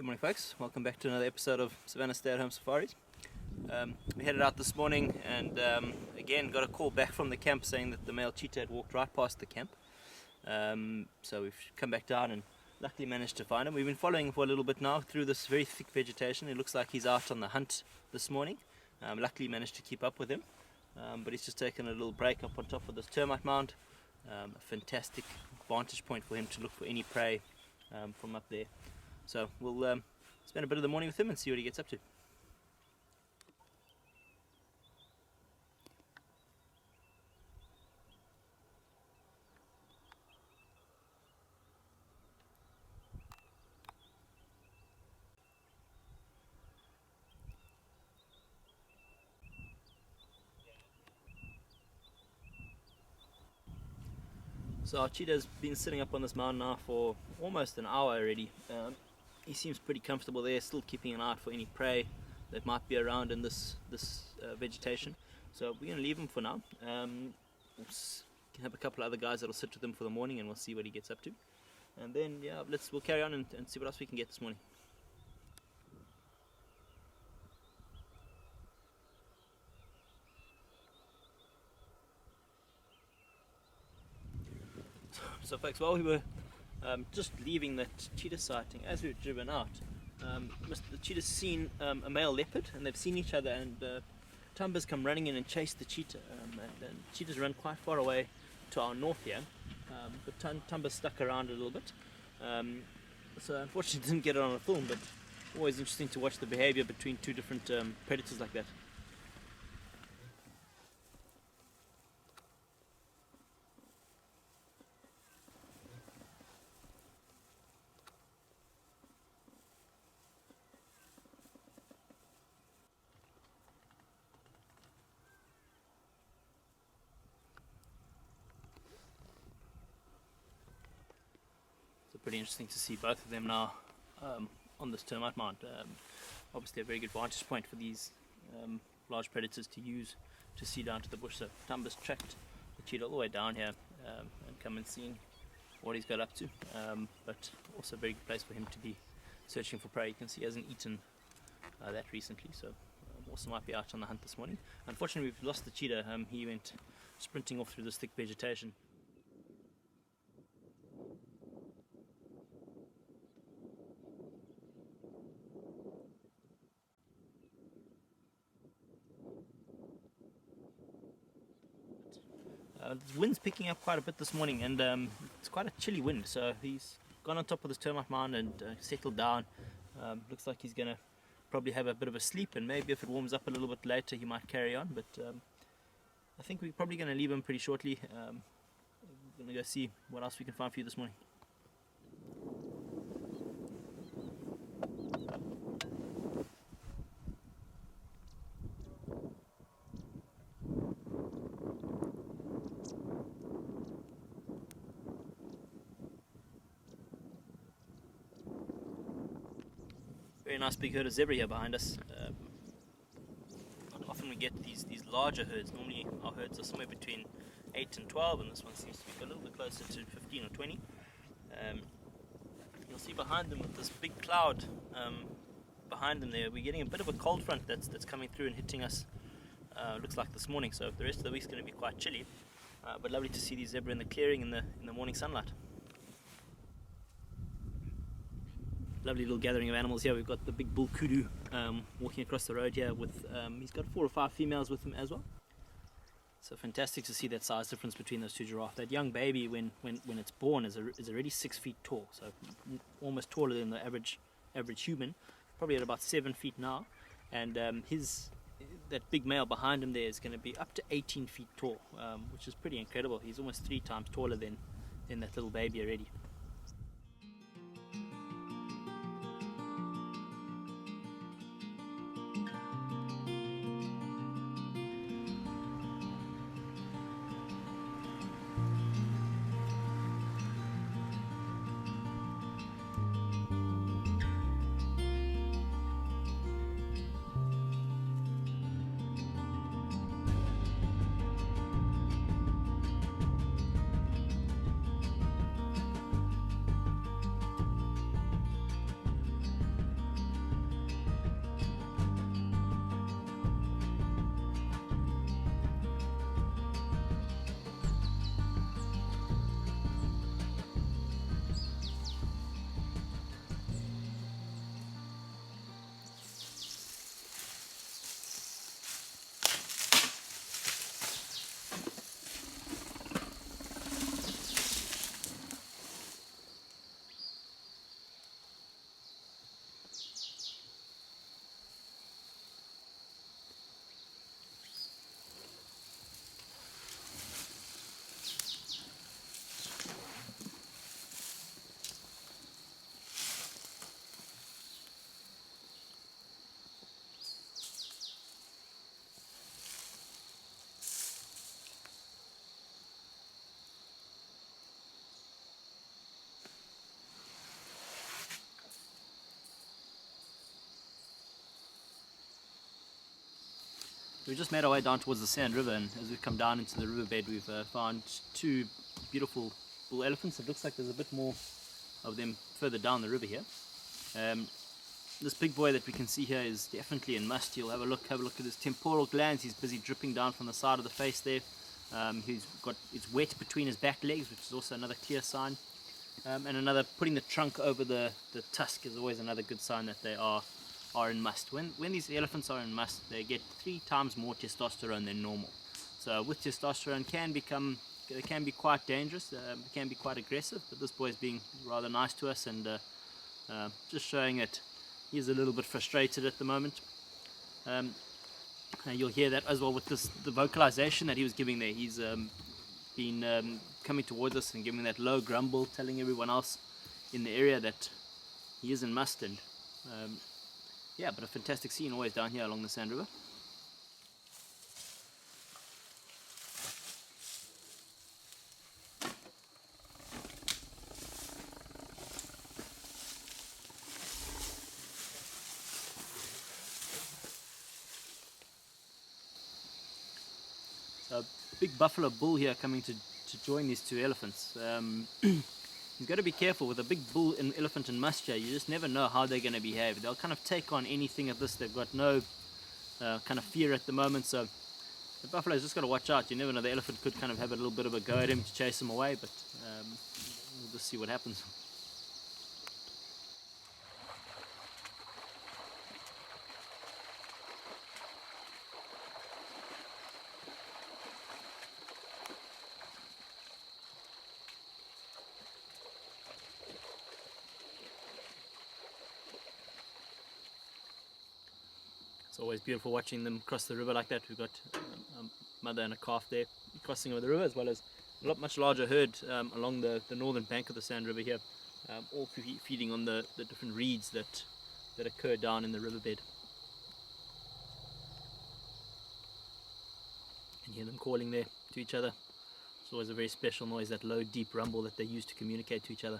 Good morning, folks. Welcome back to another episode of Savanna Stay-at-Home Safaris. We headed out this morning and again got a call back from the camp saying that the male cheetah had walked right past the camp. So we've come back down and luckily managed to find him. We've been following him for a little bit now through this very thick vegetation. It looks like he's out on the hunt this morning. Luckily managed to keep up with him, but he's just taken a little break up on top of this termite mound. A fantastic vantage point for him to look for any prey from up there. So we'll spend a bit of the morning with him and see what he gets up to. So our cheetah's been sitting up on this mound now for almost an hour already. He seems pretty comfortable there, still keeping an eye out for any prey that might be around in this vegetation. So we're going to leave him for now. We'll have a couple of other guys that'll sit with him for the morning and we'll see what he gets up to. And then we'll carry on and see what else we can get this morning. So folks, while we were just leaving that cheetah sighting, as we were driven out, the cheetah's seen a male leopard, and they've seen each other, and Thamba's come running in and chased the cheetah, and cheetah's run quite far away to our north here, but Thamba's stuck around a little bit, so unfortunately didn't get it on a film, but always interesting to watch the behavior between two different predators like that. Pretty interesting to see both of them now on this termite mound. Obviously a very good vantage point for these large predators to use to see down to the bush. So Thamba's tracked the cheetah all the way down here and come and seeing what he's got up to, but also a very good place for him to be searching for prey. You can see he hasn't eaten that recently, so also might be out on the hunt this morning. Unfortunately we've lost the cheetah. He went sprinting off through this thick vegetation. The wind's picking up quite a bit this morning, and it's quite a chilly wind, so he's gone on top of this termite mound and settled down. Looks like he's going to probably have a bit of a sleep, and maybe if it warms up a little bit later he might carry on, but I think we're probably going to leave him pretty shortly. We're going to go see what else we can find for you this morning. Very nice big herd of zebra here behind us. Often we get these larger herds. Normally our herds are somewhere between 8 and 12, and this one seems to be a little bit closer to 15 or 20. You'll see behind them with this big cloud behind them there, we're getting a bit of a cold front that's coming through and hitting us, looks like this morning. So the rest of the week's going to be quite chilly, but lovely to see these zebra in the clearing in the morning sunlight. Lovely little gathering of animals here. We've got the big bull kudu walking across the road here with, he's got 4 or 5 females with him as well. So fantastic to see that size difference between those two giraffes. That young baby, when it's born, is already 6 feet tall, so almost taller than the average human, probably at about 7 feet now. And that big male behind him there is going to be up to 18 feet tall, which is pretty incredible. He's almost 3 times taller than that little baby already. We just made our way down towards the Sand River, and as we come down into the riverbed, we've found two beautiful bull elephants. It looks like there's a bit more of them further down the river here. This big boy that we can see here is definitely in must. You'll have a look at his temporal glands. He's busy dripping down from the side of the face there. It's wet between his back legs, which is also another clear sign. And another, putting the trunk over the tusk is always another good sign that they are in must. When these elephants are in must, they get 3 times more testosterone than normal. So with testosterone they can be quite dangerous, can be quite aggressive, but this boy is being rather nice to us, and just showing that he's a little bit frustrated at the moment. You'll hear that as well with the vocalization that he was giving there. He's been coming towards us and giving that low grumble, telling everyone else in the area that he is in must. And yeah, but a fantastic scene always down here along the Sand River. So, big buffalo bull here coming to join these two elephants. You've got to be careful with a big bull and elephant in must here. You just never know how they're going to behave. They'll kind of take on anything at this. They've got no kind of fear at the moment, so the buffalo's just got to watch out. You never know, the elephant could kind of have a little bit of a go at him to chase him away, but we'll just see what happens. It's always beautiful watching them cross the river like that. We've got a mother and a calf there crossing over the river, as well as a much larger herd along the northern bank of the Sand River here, all feeding on the different reeds that occur down in the riverbed. And hear them calling there to each other. It's always a very special noise, that low, deep rumble that they use to communicate to each other.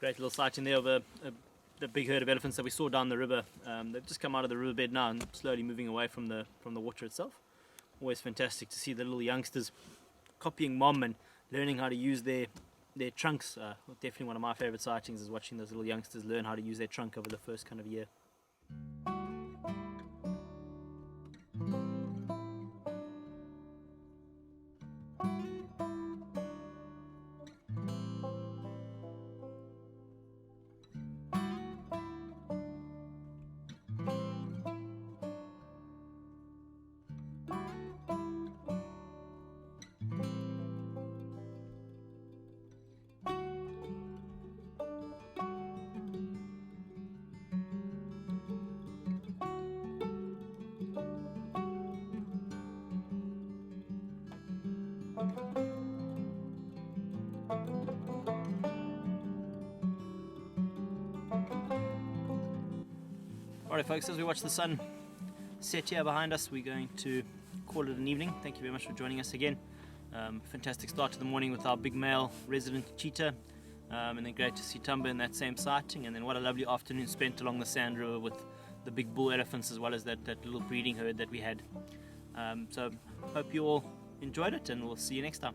Great little sighting there of the big herd of elephants that we saw down the river. They've just come out of the riverbed now and slowly moving away from the water itself. Always fantastic to see the little youngsters copying mom and learning how to use their trunks. Definitely one of my favorite sightings is watching those little youngsters learn how to use their trunk over the first kind of year. Alright folks, as we watch the sun set here behind us, we're going to call it an evening. Thank you very much for joining us again. Fantastic start to the morning with our big male resident Cheetah, and then great to see Thamba in that same sighting, and then what a lovely afternoon spent along the Sand River with the big bull elephants, as well as that little breeding herd that we had. So hope you all enjoyed it, and we'll see you next time.